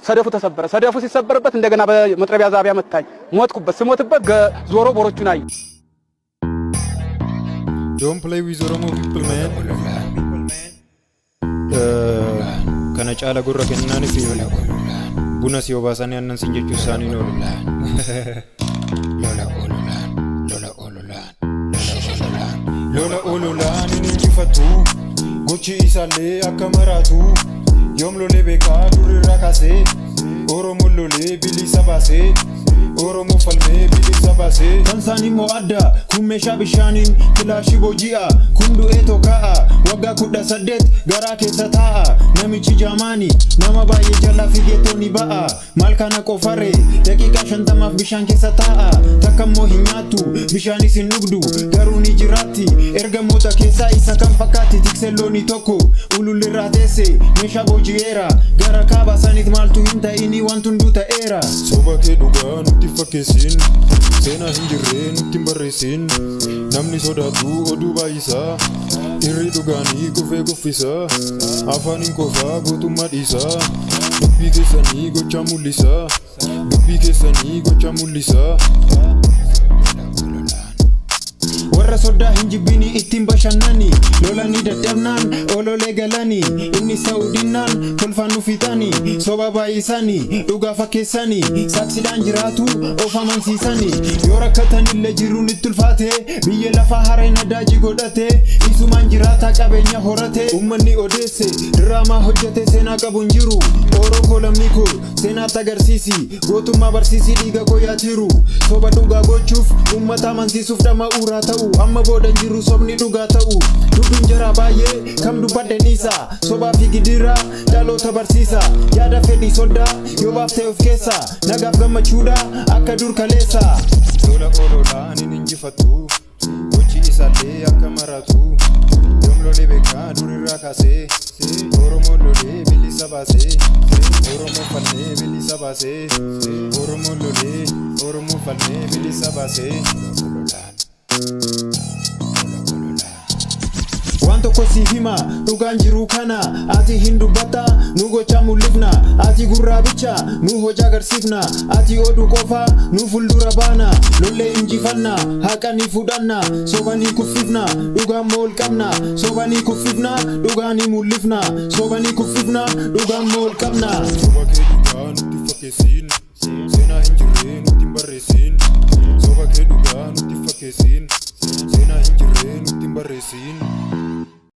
ሰደፉ ተሰበረ። ሰደፉ ሲሰበርበት እንደገና በመጥረቢያ ዛቢያ መታኝ። ሞትኩበት። ስሞትበት ዞሮ ቦሮቹን አይ Don't play with Oromo people, man. Kana cala gurra kennani fi buna si obasani annan sinjechu sani no. Lola ololan ninjifatu gochi isale akamaratu yom lole beka durira kase Oromo lole bilisa base Oromo falme bilisa base Tansani mo adda kummesha bishanin kilashi bojia kundu eto kaa waga kudda sadet gara keessa taa namichi jamani nama baye jala figetoni baa malkana qofare daqiqa 50 bishaan keessa taa takammo hinyatu bishani sinugdu garuni jirati erga mota keessa isa kan fakkaati tikseloni tokko ululirratese mesha bojiera gara kaba sanit maltu hinta ini wantundu ta'era soba ke duga nuti fakkesin sena hinjirre nuti barresin namni sodatu odu baisa irri dugani kufe kufisa afanin kofa gotu madisa dubbi kesani gocha mulisa warra soda hinjibini ittin bashannani lolani dadabnan olole galani inni saudinan kolfanu fitani soba baisani duga fakesani saksidan jiratu ofaman sisani yora katanille jirun ittulfate biye lafa harena daji godate isuman jirata qabenya horate ummanni odesse drama hojjate sena qabunjiru oro kolamniko sena tagarsiisi gotuma barsisi diga goyatiru soba duga gochuf ummata mansisuf dama urata amma bodan jiru sobni duga ta'u dubin jara baye kam dubadden isa soba figidira dalo tabarsisa yada fedi soda yo bafte of kesa nagaf gamachuda akka dur kalesa lola olola ninjifatu gochi isale akamaratu yomlole beka durira kase Oromo lole bilisa base Oromo falme bilisa base Oromo falme bilisa base Wanto kosi hima dugan jiru kana ati hindu bata nugo chamulifna ati gurabicha nu hoja garsifna ati odu kofa nu fuldura bana lolle injifanna haqani fudanna sobani kufifna dugan mol kamna sobani kufifna dugani mulifna sobani kufifna dugan mol kamna sobake dugan tifakesin sena hinjire nutimbarresin sobake dugan tifakesin sena hinjire nutimbarresin